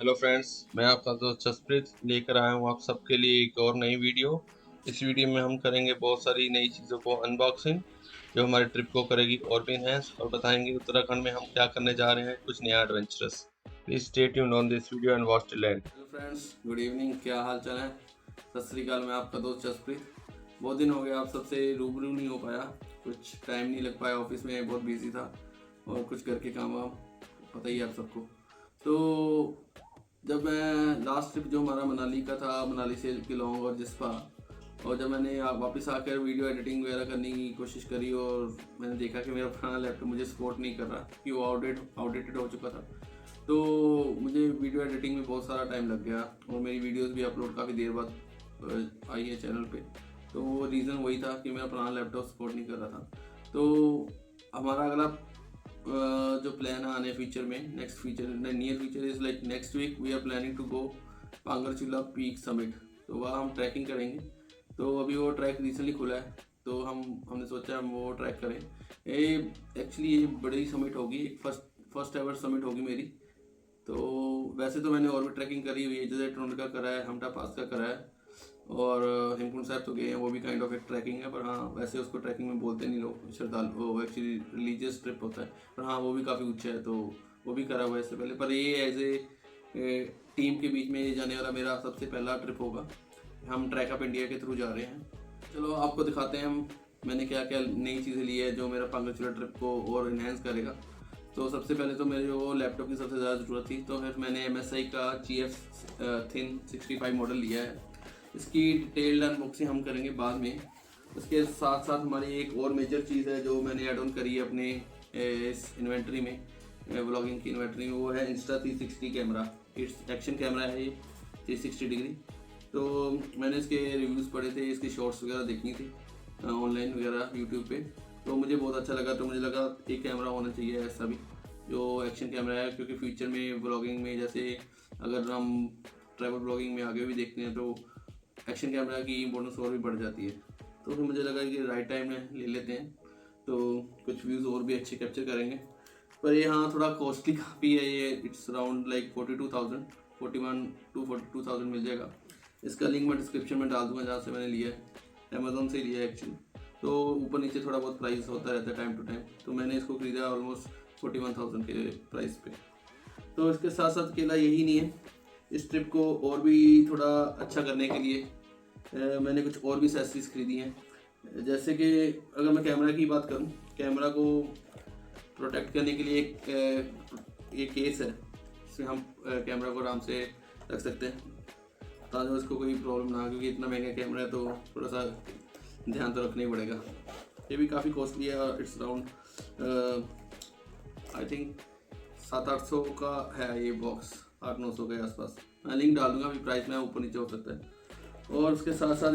Hello friends, मैं आपका दोस्त जसप्रीत लेकर आया हूँ आप सबके लिए एक और नई वीडियो। इस वीडियो में हम करेंगे बहुत सारी नई चीज़ों को अनबॉक्सिंग, जो हमारे ट्रिप को करेगी और भी इनहेंस, और बताएंगे उत्तराखंड में हम क्या करने जा रहे हैं, कुछ नया adventurous. Please stay tuned on this video and watch till and. Hello friends, good evening. क्या हाल चाल है? सत श्री अकाल। मैं आपका दोस्त जसप्रीत। बहुत दिन हो गया, आप सबसे रूबरू नहीं हो पाया, कुछ टाइम नहीं लग पाया, ऑफिस में बहुत बिजी था और कुछ घर के काम वाम, पता ही है आप सबको। तो जब मैं लास्ट ट्रिप जो हमारा मनाली का था, मनाली से किलोंग और जिस्पा, और जब मैंने वापस आकर वीडियो एडिटिंग वगैरह करने की कोशिश करी और मैंने देखा कि मेरा पुराना लैपटॉप मुझे सपोर्ट नहीं कर रहा, कि वो आउटडेटेड हो चुका था, तो मुझे वीडियो एडिटिंग में बहुत सारा टाइम लग गया और मेरी वीडियोस भी अपलोड काफ़ी देर बाद आई है चैनल पे। तो वो रीज़न वही था कि मेरा पुराना लैपटॉप सपोर्ट नहीं कर रहा था। तो हमारा अगला जो प्लान है आने फ्यूचर में, next future near future is like next week we are planning to go Pangarchulla peak summit. तो वहाँ हम ट्रैकिंग करेंगे। तो अभी वो ट्रैक रिसेंटली खुला है, तो हमने सोचा हम वो ट्रैक करें। ये एक्चुअली ये बड़ी समिट होगी, एक फर्स्ट एवर समिट होगी मेरी। तो वैसे तो मैंने और भी ट्रैकिंग करी हुई है, जैसे टोरंटो का करा है, हमटा पास का करा है, और हेमकुंड साहब तो गए हैं, वो भी काइंड ऑफ एक ट्रैकिंग है। पर हाँ, वैसे उसको ट्रैकिंग में बोलते नहीं लोग, श्रद्धालु, वो एक्चुअली रिलीजियस ट्रिप होता है। पर हाँ, वो भी काफ़ी ऊंचा है, तो वो भी करा हुआ है इससे पहले। पर ये एज ए टीम के बीच में जाने वाला मेरा सबसे पहला ट्रिप होगा। हम ट्रैक अप इंडिया के थ्रू जा रहे हैं। चलो आपको दिखाते हैं हम मैंने क्या क्या नई चीज़ें ली है जो मेरा पांगचूला ट्रिप को और इन्हेंस करेगा। तो सबसे पहले तो मेरे वो लैपटॉप की सबसे ज़्यादा ज़रूरत थी, तो फिर मैंने MSI का GF थिन 65 मॉडल लिया है। इसकी डिटेल्ड अनबॉक्सिंग हम करेंगे बाद में। उसके साथ साथ हमारी एक और मेजर चीज़ है जो मैंने ऐड ऑन करी है अपने इस इन्वेंट्री में, व्लॉगिंग की इन्वेंट्री में, वो है Insta360 camera. It's action camera है ये, 360 डिग्री। तो मैंने इसके रिव्यूज़ पढ़े थे, इसकी शॉर्ट्स वगैरह देखी थी ऑनलाइन वगैरह यूट्यूब पे। तो मुझे बहुत अच्छा लगा, तो मुझे लगा एक कैमरा होना चाहिए ऐसा भी जो एक्शन कैमरा है, क्योंकि फ्यूचर में ब्लॉगिंग में, जैसे अगर हम ट्रैवल ब्लॉगिंग में आगे भी देखते हैं, तो एक्शन कैमरा की इम्पोर्टेंस और भी बढ़ जाती है। तो फिर मुझे लगा कि राइट टाइम में ले लेते हैं, तो कुछ व्यूज़ और भी अच्छे कैप्चर करेंगे। पर ये हाँ, थोड़ा कॉस्टली काफ़ी है ये। इट्स अराउंड लाइक 42,000, 41 to 42,000 मिल जाएगा। इसका लिंक मैं डिस्क्रिप्शन में डाल दूंगा, जहाँ से मैंने लिया है, अमेजोन से लिया है एक्चुअली। तो ऊपर नीचे थोड़ा बहुत प्राइस होता रहता है टाइम टू टाइम, तो मैंने इसको खरीदा ऑलमोस्ट 41,000 के प्राइस पे। तो इसके साथ साथ अकेला यही नहीं है, इस ट्रिप को और भी थोड़ा अच्छा करने के लिए मैंने कुछ और भी एक्सेसरीज खरीदी हैं। जैसे कि अगर मैं कैमरा की बात करूं, कैमरा को प्रोटेक्ट करने के लिए ये केस है, इसमें हम कैमरा को आराम से रख सकते हैं ताकि उसको कोई प्रॉब्लम ना हो, क्योंकि इतना महंगा कैमरा है तो थोड़ा सा ध्यान तो रखना ही पड़ेगा। ये भी काफ़ी कॉस्टली है, इट्स अराउंड आई थिंक 700-800 का है ये बॉक्स, 800-900 के आसपास। मैं लिंक डाल दूंगा, अभी प्राइस में ऊपर नीचे हो सकता है। और उसके साथ साथ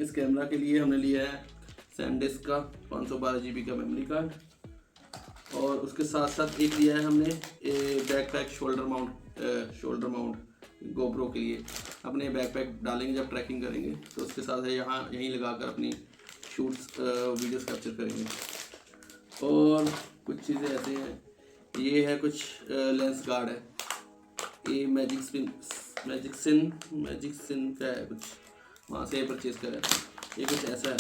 इस कैमरा के लिए हमने लिया है सैनडिस्क का 512 GB का मेमोरी कार्ड। और उसके साथ साथ एक लिया है हमने बैकपैक शोल्डर माउंट गोप्रो के लिए। अपने बैकपैक डालेंगे जब ट्रैकिंग करेंगे, तो उसके साथ है यहाँ यहीं लगाकर अपनी शूट्स वीडियोस कैप्चर करेंगे। और कुछ चीज़ें ऐसे हैं, ये है कुछ लेंस गार्ड है, ये मैजिक सिन का है, कुछ वहाँ से परचेज़ करा है। ये कुछ ऐसा है,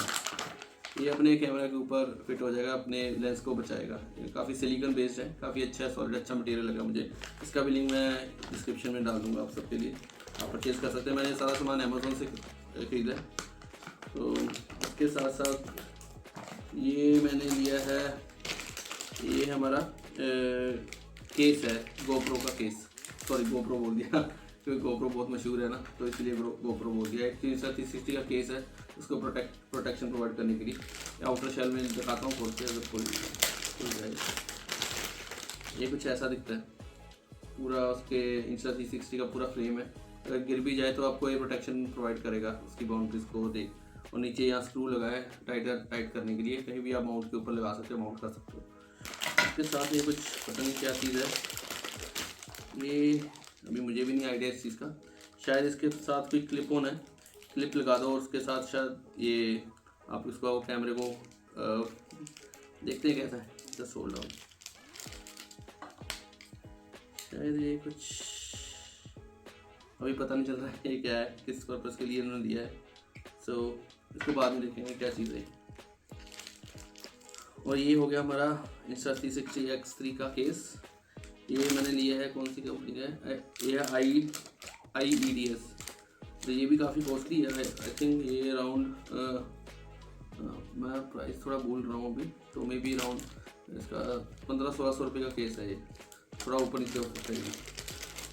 ये अपने कैमरा के ऊपर फिट हो जाएगा, अपने लेंस को बचाएगा। ये काफ़ी सिलिकॉन बेस्ड है, काफ़ी अच्छा है, सॉलिड अच्छा मटेरियल लगा मुझे। इसका भी लिंक मैं डिस्क्रिप्शन में डाल दूँगा आप सबके लिए, आप परचेज़ कर सकते हैं। मैंने सारा सामान अमेज़ोन से खरीदा है। तो इसके साथ साथ ये मैंने लिया है, ये हमारा केस है, गोप्रो का केस। सॉरी, गोप्रो बोल दिया क्योंकि गोप्रो बहुत मशहूर है ना, तो इसलिए गोप्रो बोल दिया। एक 360 का केस है, उसको प्रोटेक्शन प्रोवाइड करने के लिए। आउटर शेल में दिखाता हूँ खोल के, अगर खोल जाए। ये कुछ ऐसा दिखता है, पूरा उसके Insta360 का पूरा फ्रेम है। अगर गिर भी जाए तो आपको ये प्रोटेक्शन प्रोवाइड करेगा उसकी बाउंड्रीज को देख। और नीचे यहाँ स्क्रू लगा है टाइट करने के लिए, कहीं भी आप माउंट के ऊपर लगा सकते हो, माउंट कर सकते हो। इसके साथ ये कुछ पता नहीं क्या चीज़ है, ये अभी मुझे भी नहीं आइडिया इस चीज़ का। शायद इसके साथ कोई क्लिप ऑन है, क्लिप लगा दो और उसके साथ शायद ये आप इसको कैमरे को देखते हैं कैसा है। जस्ट होल्ड ऑन, शायद ये कुछ अभी पता नहीं चल रहा है ये क्या है, किस पर्पज़ के लिए इन्होंने दिया है। सो इसको बाद में देखेंगे क्या चीज़ है। और ये हो गया हमारा Insta360 X3 का केस। ये मैंने लिया है, कौन सी कंपनी का है, ये है IEDS। तो ये भी काफ़ी कॉस्टली है, आई थिंक ये अराउंड मैं प्राइस थोड़ा भूल रहा हूँ अभी, तो मे बी अराउंड इसका 1500-1600 रुपये का केस है ये, थोड़ा ऊपर नीचे हो सकता है।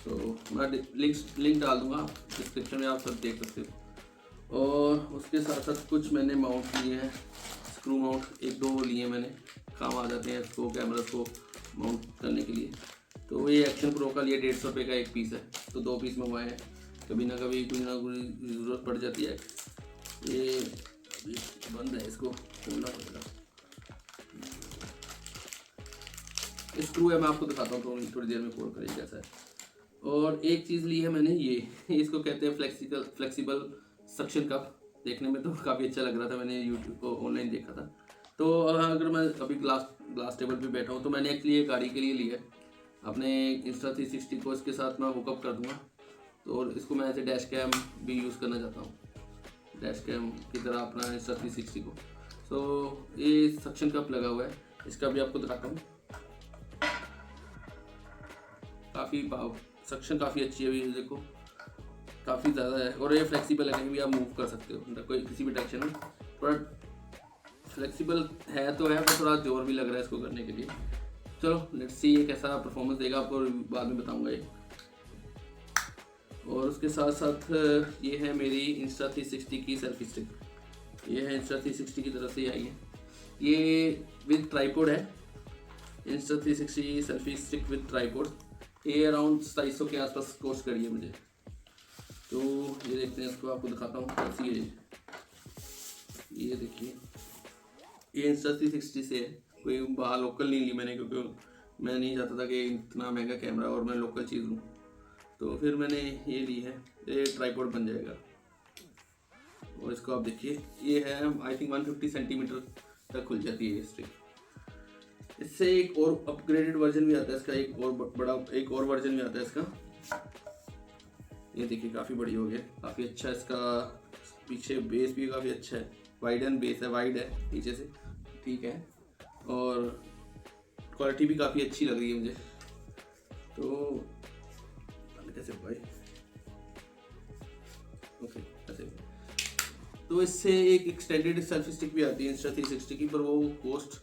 तो मैं लिंक डाल दूँगा डिस्क्रिप्शन में, आप सब देख सकते हो। और उसके साथ साथ कुछ मैंने माउंट लिए हैं, स्क्रू माउंट 1-2 लिए मैंने, काम आ जाते हैं इसको कैमरा को माउंट करने के लिए। तो ये एक्शन प्रो का लिए 150 रुपये का एक पीस है, तो 2 पीस मंगवाए हैं, कभी ना कभी कोई ना कोई ज़रूरत पड़ जाती है। ये बंद है, इसको खोलना पड़ेगा। स्क्रू है, मैं आपको दिखाता हूँ थोड़ी देर में खोल कर कैसा है। और एक चीज़ ली है मैंने, ये इसको कहते हैं फ्लेक्सिबल सक्शन कप। देखने में तो काफ़ी अच्छा लग रहा था, मैंने यूट्यूब को ऑनलाइन देखा था। तो अगर मैं अभी ग्लास टेबल पे बैठा हूँ, तो मैंने एक्चुअली ये गाड़ी के लिए लिया है, अपने Insta360 को इसके साथ मैं हुकअप कर दूँगा। तो और इसको मैं ऐसे डैश कैम भी यूज़ करना चाहता हूँ, डैश कैम की तरह अपना Insta360 को। सो ये सक्शन कप लगा हुआ है, इसका भी आपको दिखाता हूँ। काफ़ी सक्शन काफ़ी अच्छी है, अभी देखो काफ़ी ज़्यादा है। और ये फ्लेक्सिबल है, कहीं भी आप मूव कर सकते हो, कोई किसी भी डायरेक्शन में। थोड़ा फ्लेक्सिबल है तो है, पर थोड़ा जोर भी लग रहा है इसको करने के लिए। चलो लेट्स सी ये कैसा परफॉर्मेंस देगा, आपको बाद में बताऊंगा ये। और उसके साथ साथ ये है मेरी Insta360 की सेल्फी स्टिक। ये है Insta360 की तरफ से आई है, ये विद ट्राईपोड है। Insta360 selfie stick with tripod, ये अराउंड 250 के आसपास कॉस्ट करी है मुझे। तो ये देखते हैं, इसको आपको दिखाता हूँ कैसी है। ये देखिए, ये Insta360 से है, कोई बाहर लोकल नहीं ली मैंने, क्योंकि मैं नहीं चाहता था कि इतना महंगा कैमरा और मैं लोकल चीज़ लूँ। तो फिर मैंने ये ली है, ये ट्राईपोड बन जाएगा। और इसको आप देखिए, ये है आई थिंक 150 सेंटीमीटर तक खुल जाती है ये स्टिक। इससे एक और अपग्रेडेड वर्जन भी आता है इसका, एक और बड़ा एक और वर्जन भी आता है इसका। ये देखिए काफ़ी बड़ी हो गया, काफ़ी अच्छा इसका पीछे बेस भी काफ़ी अच्छा है, वाइडन बेस है, वाइड है पीछे से, ठीक है। और क्वालिटी भी काफ़ी अच्छी लग रही है मुझे। तो कैसे भाई, ओके ऐसे। तो इससे एक एक्सटेंडेड सेल्फी स्टिक भी आती है Insta360 की, पर वो कॉस्ट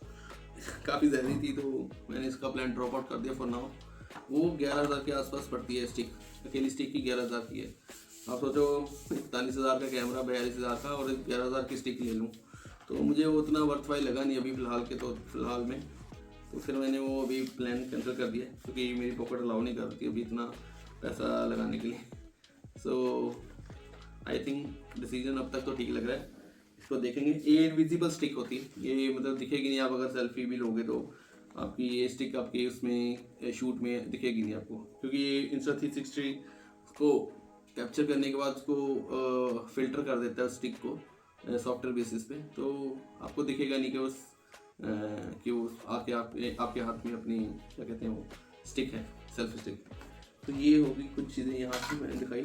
काफ़ी ज़्यादा थी, तो मैंने इसका प्लान ड्रॉप आउट कर दिया फॉर नाउ। वो 11,000 के आसपास पड़ती है स्टिक, अकेली स्टिक की 11,000 की है। आप सोचो 41,000 का कैमरा, 42,000 का, और 11,000 की स्टिक ले लूँ, तो मुझे वो उतना वर्थवाइल लगा नहीं अभी फ़िलहाल में। तो फिर मैंने वो अभी प्लान कैंसिल कर दिया, क्योंकि मेरी पॉकेट अलाउ नहीं करती अभी इतना पैसा लगाने के लिए। सो आई थिंक डिसीजन अब तक तो ठीक लग रहा है। इसको देखेंगे, ये इनविजिबल स्टिक होती है, ये मतलब दिखेगी नहीं, आप अगर सेल्फी भी लोगे तो आपकी ये स्टिक आपके उसमें शूट में दिखेगी नहीं आपको, क्योंकि ये Insta360 को कैप्चर करने के बाद उसको फिल्टर कर देता है स्टिक को सॉफ्टवेयर बेसिस पे, तो आपको दिखेगा नहीं कि वो आपके हाथ में अपनी क्या कहते हैं वो स्टिक है, सेल्फी स्टिक। तो ये होगी कुछ चीज़ें यहाँ से मैंने दिखाई।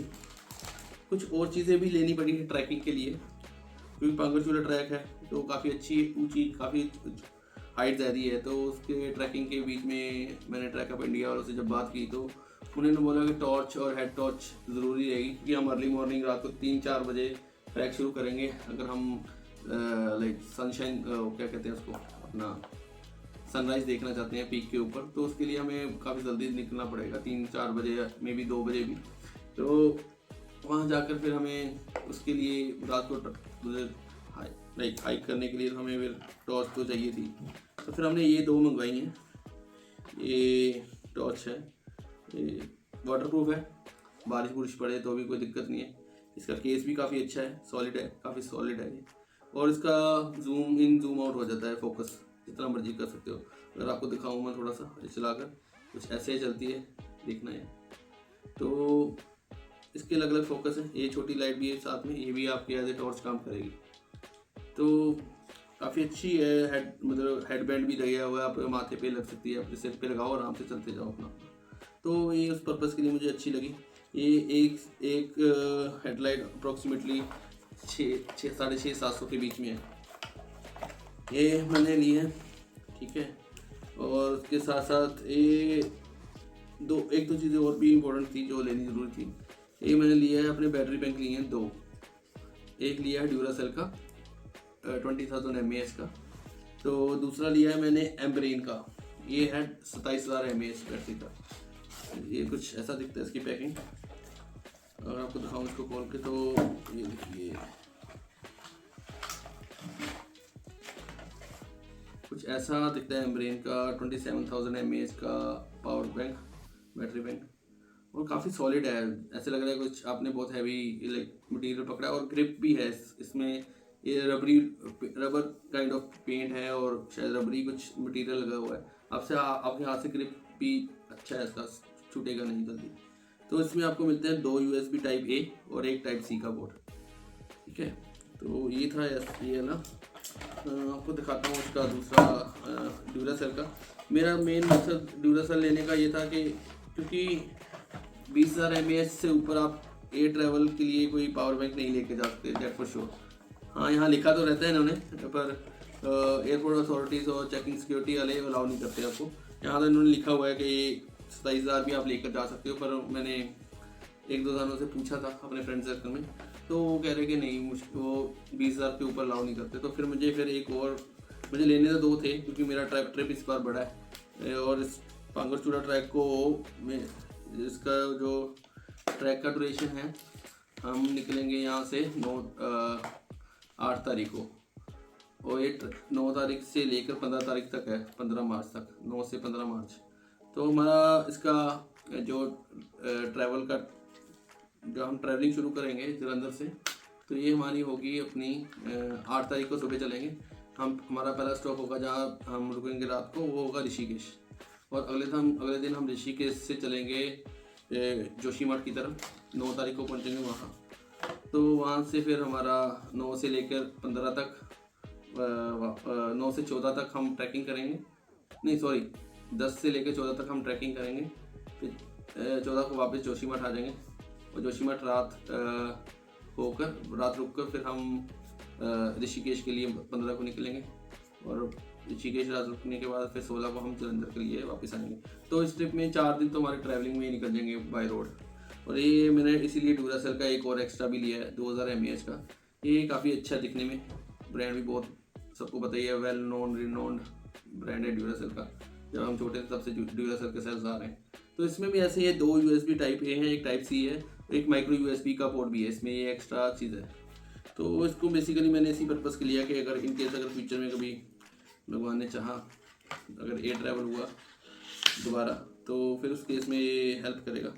कुछ और चीज़ें भी लेनी पड़ी है ट्रैकिंग के लिए, क्योंकि पांगरचूला ट्रैक है तो काफ़ी अच्छी ऊंची, काफ़ी हाइट ज़्यादा है, तो उसके ट्रैकिंग के बीच में मैंने ट्रैक अप इंडिया वालों से जब बात की, तो उन्होंने बोला कि टॉर्च और हेड टॉर्च ज़रूरी रहेगी, क्योंकि हम अर्ली मॉर्निंग रात को 3-4 बजे ट्रैक शुरू करेंगे। अगर हम लाइक सनशाइन क्या कहते हैं उसको, अपना सनराइज़ देखना चाहते हैं पीक के ऊपर, तो उसके लिए हमें काफ़ी जल्दी निकलना पड़ेगा, 3-4 बजे, मे बी 2 बजे भी। तो वहाँ जाकर फिर हमें उसके लिए रात को हाइक करने के लिए हमें फिर टॉर्च तो चाहिए थी। तो फिर हमने ये 2 मंगवाई हैं। ये टॉर्च है, ये वाटरप्रूफ है, बारिश बुरिश पड़े तो भी कोई दिक्कत नहीं है। इसका केस भी काफ़ी अच्छा है, सॉलिड है, काफ़ी सॉलिड है ये। और इसका जूम इन जूम आउट हो जाता है, फोकस जितना मर्जी कर सकते हो। अगर आपको दिखाऊँ मैं थोड़ा सा चलाकर, कुछ ऐसे ही चलती है, देखना है। तो इसके अलग अलग फोकस है, ये छोटी लाइट भी है साथ में, ये भी आपके एज ए टॉर्च काम करेगी। तो काफ़ी अच्छी है, मतलब हेड बैंड भी लगा हुआ है, आप माथे पे लग सकती है, अपने सिर पे लगाओ, आराम से चलते जाओ अपना। तो ये उस पर्पज़ के लिए मुझे अच्छी लगी। ये एक एक हेडलाइट अप्रोक्सीमेटली 600-700 के बीच में है, ये मैंने ली है। ठीक है, और उसके साथ साथ ये एक दो चीज़ें और भी इम्पोर्टेंट थी जो लेनी ज़रूरी थी। ये मैंने लिया है, अपने बैटरी बैंक लिए हैं 2। एक लिया है ड्यूरासेल का 20,000 mAh का, तो दूसरा लिया है मैंने एम्ब्रेन का, ये है 27,000 mAh बैटरी का। ये कुछ ऐसा दिखता है इसकी पैकिंग, अगर आपको दिखाऊँ इसको खोल के तो ये देखिए कुछ ऐसा दिखता है एम्ब्रेन का 27,000 mAh का पावर बैंक, बैटरी बैंक, और काफ़ी सॉलिड है। ऐसे लग रहा है कुछ आपने बहुत हैवी लाइक मटेरियल पकड़ा है, और ग्रिप भी है इसमें। ये रबर काइंड ऑफ पेंट है, और शायद रबरी कुछ मटेरियल लगा हुआ है। आपके हाथ से ग्रिप भी अच्छा है इसका, छूटेगा नहीं जल्दी। तो इसमें आपको मिलते हैं 2 USB टाइप A और एक टाइप C का पोर्ट। ठीक है, तो ये था ये ना, आपको दिखाता हूँ उसका दूसरा ड्यूरासेल का। मेरा मेन मकसद ड्यूरासेल लेने का ये था कि क्योंकि 20,000 mAh से ऊपर आप एयर ट्रैवल के लिए कोई पावर बैंक नहीं लेके जा सकते, दैट फॉर श्योर। हाँ, यहाँ लिखा तो रहता है इन्होंने, पर एयरपोर्ट अथॉरिटीज़ और चेकिंग सिक्योरिटी वाले अलाउ नहीं करते आपको। यहाँ तो इन्होंने लिखा हुआ है कि 27,000 भी आप लेकर जा सकते हो, पर मैंने 1-2 जानों से पूछा था अपने फ्रेंड सर्कल में, तो वो कह रहे कि नहीं, वो 20,000 के ऊपर अलाउ नहीं करते। तो फिर मुझे लेने तो 2 थे, क्योंकि मेरा ट्रिप इस बार बड़ा है, और इस पांगरचूड़ा ट्रैक को इसका जो ट्रैक का ड्यूरेशन है, हम निकलेंगे यहाँ से 8 तारीख को, और ये 9 तारीख से लेकर 15 तारीख तक है, 15 मार्च तक, 9 से 15 मार्च। तो हमारा इसका जो ट्रैवल का जो हम ट्रैवलिंग शुरू करेंगे जलंधर से, तो ये हमारी होगी अपनी 8 तारीख को सुबह चलेंगे हम। हमारा पहला स्टॉप होगा जहाँ हम रुकेंगे रात को, वो होगा ऋषिकेश, और अगले दिन हम ऋषिकेश से चलेंगे जोशीमठ की तरफ, 9 तारीख को पहुँचेंगे वहाँ। तो वहाँ से फिर हमारा 9 से लेकर 15 तक 9 से 14 तक हम ट्रैकिंग करेंगे, नहीं सॉरी 10 से लेकर 14 तक हम ट्रैकिंग करेंगे। फिर 14 को वापस जोशीमठ आ जाएंगे, और जोशीमठ रात रुक कर फिर हम ऋषिकेश के लिए 15 को निकलेंगे, और ऋषिकेश रात रुकने के बाद फिर 16 को हम जलंधर के लिए वापस आएंगे। तो इस ट्रिप में 4 दिन तो हमारे ट्रैवलिंग में ही निकल जाएंगे बाय रोड। और ये मैंने इसीलिए ड्यूरासेल का एक और एक्स्ट्रा भी लिया है 2000 mAh का। ये काफ़ी अच्छा दिखने में, ब्रांड भी बहुत सबको पता ही है, वेल नोन रिनोन्ड ब्रांड है ड्यूरासेल का। जब हम छोटे थे तब से ड्यूरासेल के सेल्स आ रहे हैं। तो इसमें भी ऐसे ये 2 USB टाइप A है, एक टाइप C है, एक माइक्रो USB का पोर्ट भी है इसमें, ये एक्स्ट्रा चीज़ है। तो इसको बेसिकली मैंने इसी पर्पज़ के लिया कि अगर इनकेस अगर फ्यूचर में कभी भगवान ने चाहा, अगर एयर ट्रैवल हुआ दोबारा, तो फिर उस केस में ये हेल्प करेगा,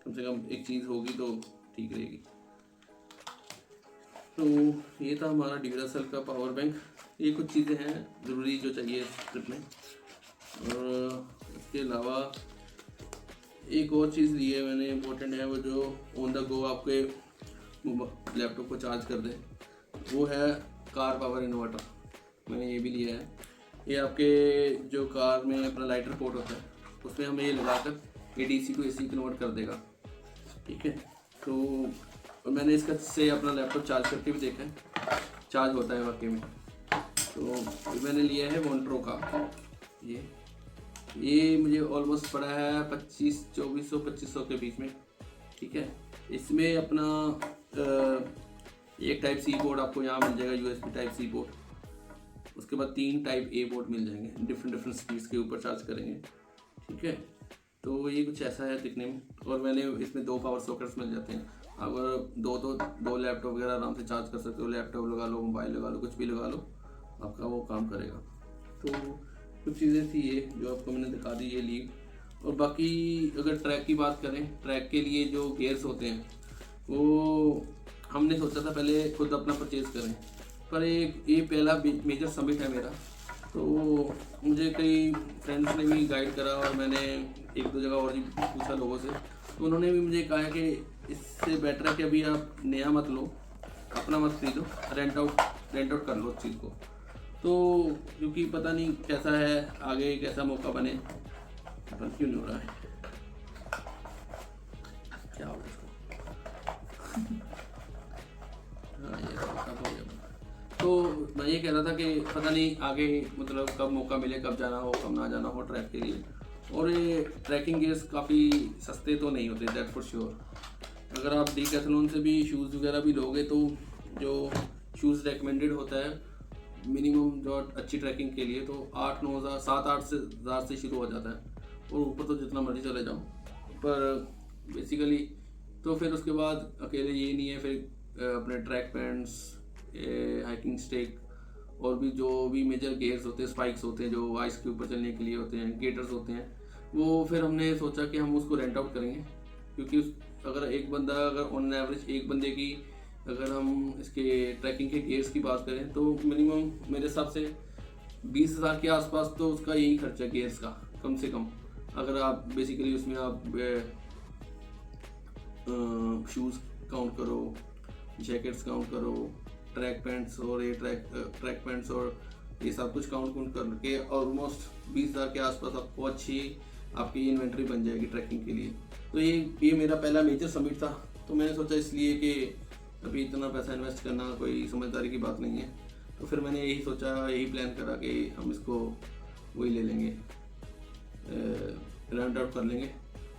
कम से कम एक चीज़ होगी तो ठीक रहेगी। तो ये था हमारा ड्यूरासेल का पावर बैंक। ये कुछ चीज़ें हैं ज़रूरी जो चाहिए इस ट्रिप में। और इसके अलावा एक और चीज़ ली है मैंने, इम्पोर्टेंट है, वो जो ऑन द गो आपके लैपटॉप को चार्ज कर दे, वो है कार पावर इन्वर्टर। मैंने ये भी लिया है। ये आपके जो कार में अपना लाइटर पोर्ट होता है, उसमें हमें ये लगाकर ये DC टू AC कन्वर्ट कर देगा। ठीक है, तो मैंने इसका से अपना लैपटॉप चार्ज करके भी देखा है, चार्ज होता है वाकई में। तो मैंने लिया है वॉन्ट्रो का, ये मुझे ऑलमोस्ट पड़ा है 2400 के बीच में। ठीक है, इसमें अपना एक टाइप C पोर्ट आपको यहाँ मिल जाएगा, USB टाइप C पोर्ट। उसके बाद 3 टाइप A पोर्ट मिल जाएंगे, डिफरेंट स्पीड्स के ऊपर चार्ज करेंगे। ठीक है, तो ये कुछ ऐसा है दिखने में। और मैंने इसमें 2 पावर सॉकेट्स मिल जाते हैं। अगर 2 लैपटॉप वगैरह आराम से चार्ज कर सकते हो, लैपटॉप लगा लो, मोबाइल लगा लो, कुछ भी लगा लो, आपका वो काम करेगा। तो कुछ चीज़ें थी ये जो आपको मैंने दिखा दी, ये ली। और बाकी अगर ट्रैक की बात करें, ट्रैक के लिए जो गियर्स होते हैं वो हमने सोचा था पहले खुद अपना परचेज़ करें, पर ये पहला मेजर समिट है मेरा, तो मुझे कई फ्रेंड्स ने भी गाइड करा, और मैंने 1-2 जगह और भी पूछा लोगों से, तो उन्होंने भी मुझे कहा कि इससे बेटर है कि अभी आप नया मत लो, अपना मत खरीदो, रेंट आउट कर लो उस चीज़ को। तो क्योंकि पता नहीं कैसा है आगे, कैसा मौका बने, पर क्यों नहीं हो रहा है। क्या होगा इसको। हाँ ये अब हो गया। तो मैं ये कह रहा था कि पता नहीं आगे मतलब कब मौका मिले, कब जाना हो कब ना जाना हो ट्रैक के लिए। और ये ट्रैकिंग गियर्स काफ़ी सस्ते तो नहीं होते, दैट फॉर श्योर। अगर आप डीकैथलॉन से भी शूज़ वगैरह भी लोगे तो जो शूज़ रेकमेंडेड होता है मिनिमम जो अच्छी ट्रैकिंग के लिए, तो 8-9 हज़ार 7-8 से हज़ार से शुरू हो जाता है, और ऊपर तो जितना मर्जी चले जाओ। पर बेसिकली तो फिर उसके बाद अकेले ये नहीं है, फिर अपने ट्रैक पैंट्स, हाइकिंग स्टिक, और भी जो भी मेजर गेयर्स होते हैं, स्पाइक्स होते हैं जो आइस के ऊपर चलने के लिए होते हैं, गेटर्स होते हैं, वो फिर हमने सोचा कि हम उसको रेंट आउट करेंगे। क्योंकि अगर एक बंदा, अगर ऑन एवरेज एक बंदे की अगर हम इसके ट्रैकिंग के गेयर्स की बात करें तो मिनिमम मेरे हिसाब से 20,000 के आसपास तो उसका यही खर्चा गेयर्स का कम से कम। अगर आप बेसिकली उसमें आप शूज़ काउंट करो, जैकेट्स काउंट करो, ट्रैक पैंट्स और ये ट्रैक पैंट्स और ये सब कुछ काउंट करके ऑलमोस्ट 20,000 के आसपास आपको अच्छी आपकी इन्वेंट्री बन जाएगी ट्रैकिंग के लिए। तो ये मेरा पहला मेजर समिट था, तो मैंने सोचा इसलिए कि अभी इतना पैसा इन्वेस्ट करना कोई समझदारी की बात नहीं है। तो फिर मैंने यही सोचा, यही प्लान करा कि हम इसको वही ले लेंगे, रेंट आउट कर लेंगे।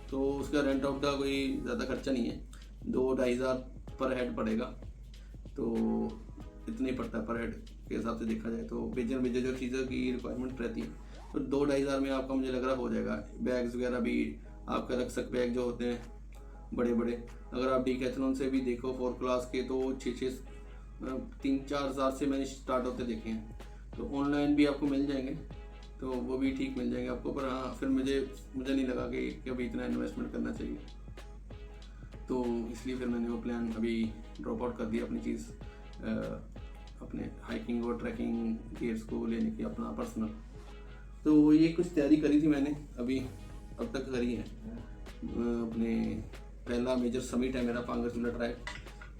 तो उसका रेंट आउट का कोई ज़्यादा खर्चा नहीं है, 2-2.5 हज़ार पर हेड पड़ेगा। तो इतने ही पड़ता है पर हेड के हिसाब से देखा जाए तो। मेजर जो चीज़ों की रिक्वायरमेंट रहती है तो 2-2.5 हज़ार में आपका मुझे लग रहा हो जाएगा। बैग्स वगैरह भी आपका रक्सक बैग जो होते हैं बड़े बड़े, अगर आप डीकैथलॉन से भी देखो 4 क्लास के तो 3-4 हज़ार से मैंने स्टार्ट होते देखे हैं। तो ऑनलाइन भी आपको मिल जाएंगे, तो वो भी ठीक मिल जाएंगे आपको। पर हाँ, फिर मुझे नहीं लगा कि अभी इतना इन्वेस्टमेंट करना चाहिए, तो इसलिए फिर मैंने वो प्लान अभी ड्रॉप आउट कर दिया अपनी चीज़, अपने हाइकिंग और ट्रैकिंग गियर्स को लेने की अपना पर्सनल। तो ये कुछ तैयारी करी थी मैंने अभी अब तक करी है। अपने पहला मेजर समिट है मेरा पांगरचूला ट्रैक,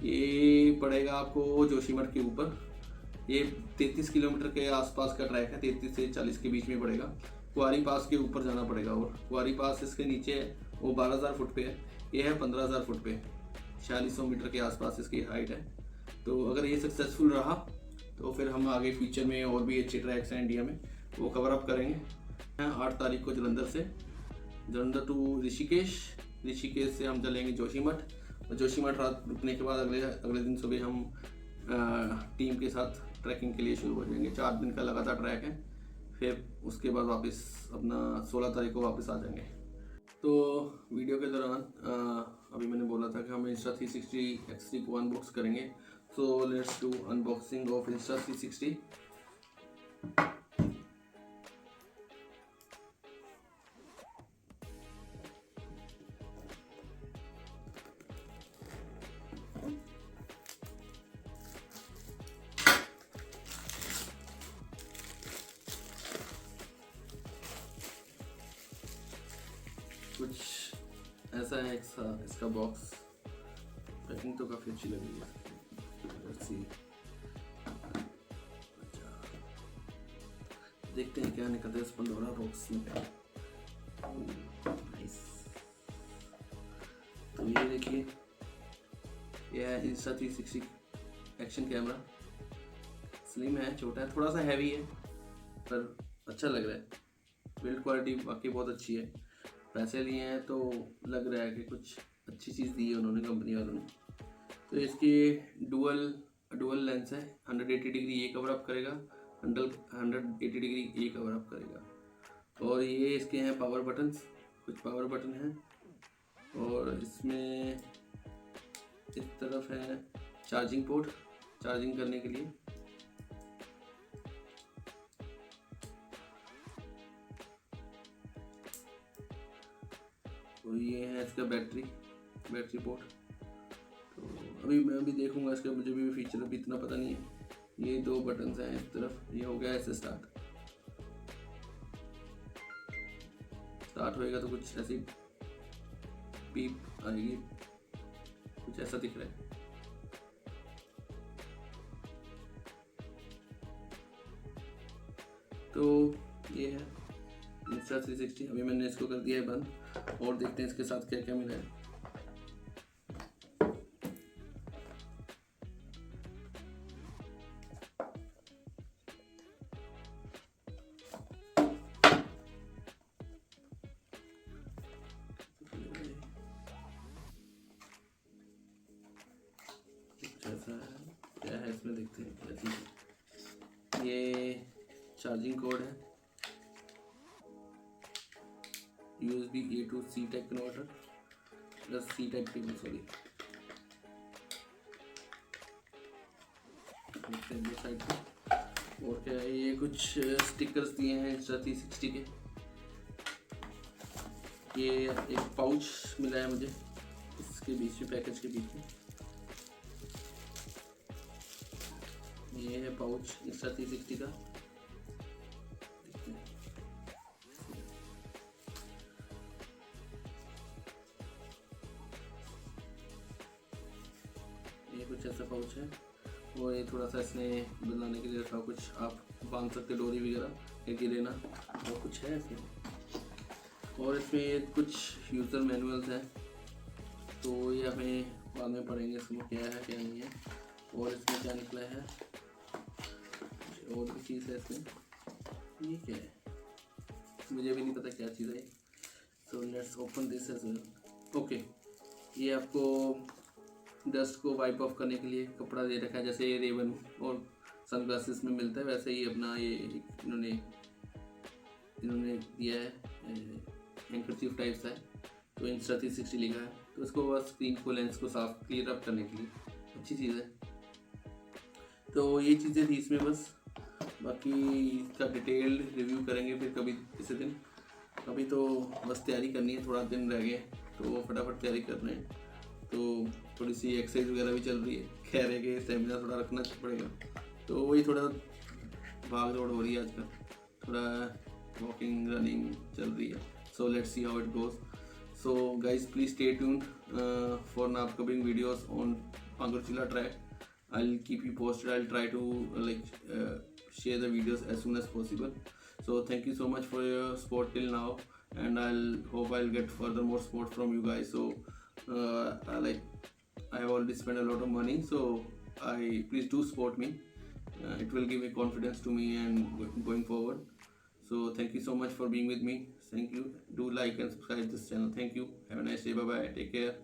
ये पड़ेगा आपको जोशीमठ के ऊपर। ये 33 किलोमीटर के आसपास का ट्रैक है, 33 से 40 के बीच में पड़ेगा। कुआरी पास के ऊपर जाना पड़ेगा, और कुआरी पास इसके नीचे है, वो 12,000 फुट पे है, ये है 15,000 फुट पे, 4600 मीटर के आसपास इसकी हाइट है। तो अगर ये सक्सेसफुल रहा तो फिर हम आगे फ्यूचर में और भी अच्छे ट्रैक्स हैं इंडिया में वो कवर अप करेंगे। 8 तारीख को जलंधर टू ऋषिकेश से हम चलेंगे जोशीमठ, और जोशीमठ रात रुकने के बाद अगले दिन सुबह हम टीम के साथ ट्रैकिंग के लिए शुरू हो जाएंगे। 4 दिन का लगातार ट्रैक है, फिर उसके बाद वापस अपना 16 तारीख को वापस आ जाएंगे। तो वीडियो के दौरान अभी मैंने बोला था कि हम Insta360 X3 को अनबॉक्स करेंगे, so let's do unboxing of Insta360। कुछ ऐसा है इसका बॉक्स, पैकिंग तो काफ़ी अच्छी लग रही है। Let's see। अच्छा, देखते हैं क्या निकलता है इस पंडोरा बॉक्स में। नाइस। तो ये देखिए, यह है Insta360 एक्शन कैमरा। स्लिम है, छोटा है, थोड़ा सा हैवी है, पर अच्छा लग रहा है। बिल्ड क्वालिटी बाकी बहुत अच्छी है। पैसे लिए हैं तो लग रहा है कि कुछ अच्छी चीज़ दी है उन्होंने, कंपनी वालों ने। तो इसकी डुअल लेंस है, 180 डिग्री ये कवर अप करेगा, 180 डिग्री ये कवर अप करेगा। और ये इसके हैं पावर बटन्स, कुछ पावर बटन हैं, और इसमें इस तरफ है चार्जिंग पोर्ट, चार्जिंग करने के लिए। तो ये है इसका बैटरी पोर्ट। तो अभी मैं भी देखूंगा इसका, मुझे भी फीचर अभी इतना पता नहीं है। ये 2 बटन्स हैं इस तरफ, ये हो गया ऐसे स्टार्ट होएगा तो कुछ ऐसी पीप आएगी, कुछ ऐसा दिख रहा है। तो ये है Insta360। अभी मैंने इसको कर दिया है बंद, और देखते हैं इसके साथ क्या क्या मिला है। ये चार्जिंग कोड है, USB A to C type converter plus C type cable, sorry side पे। और क्या है, ये कुछ स्टिकर्स दिए हैं इंस्टा 360 के। ये एक पाउच मिला है मुझे इसके बीच में, पैकेज के बीच में ये है पाउच इंस्टा 360 का। ये कुछ ऐसा पाउच है, और ये थोड़ा सा इसने बनाने के लिए रखा, कुछ आप बांध सकते डोरी वगैरह या गिरे ना, और कुछ है इसमें। और इसमें कुछ यूज़र मैनुअल्स हैं, तो ये हमें बाद में पढ़ेंगे इसमें क्या है क्या नहीं है। और इसमें क्या निकला है, और भी चीज़ है इसमें, ये क्या है मुझे भी नहीं पता क्या चीज़ है। So let's open this as well. Okay, ये आपको डस्ट को वाइप ऑफ करने के लिए कपड़ा दे रखा है, जैसे ये रेवन और सनग्लासेस में मिलता है वैसे ही अपना ये इन्होंने दिया है, हैंकरचीफ टाइप सा है, तो इंस्टा 360 लिखा है, तो इसको बस स्क्रीन को लेंस को साफ क्लियर अप करने के लिए अच्छी चीज़ है। तो ये चीज़ें थी इसमें बस, बाकी इसका डिटेल रिव्यू करेंगे फिर कभी किसी दिन। अभी तो बस तैयारी करनी है, थोड़ा दिन रह गए तो फटाफट तैयारी कर रहे हैं, तो थोड़ी सी एक्सरसाइज वगैरह भी चल रही है, कह रहे कि स्टेमिना थोड़ा रखना पड़ेगा, तो वही थोड़ा भाग दौड़ हो रही है आजकल, थोड़ा वॉकिंग रनिंग चल रही है। So let's see how it goes. So guys please stay tuned for an upcoming videos on Pangarchila track. I'll keep you posted. I'll try to share the videos as soon as possible. So thank you so much for your support till now, and I'll get further more support from you guys. So I have already spent a lot of money, so please do support me. It will give me confidence to me and going forward. So thank you so much for being with me. Thank you. Do like and subscribe this channel. Thank you. Have a nice day. Bye bye. Take care.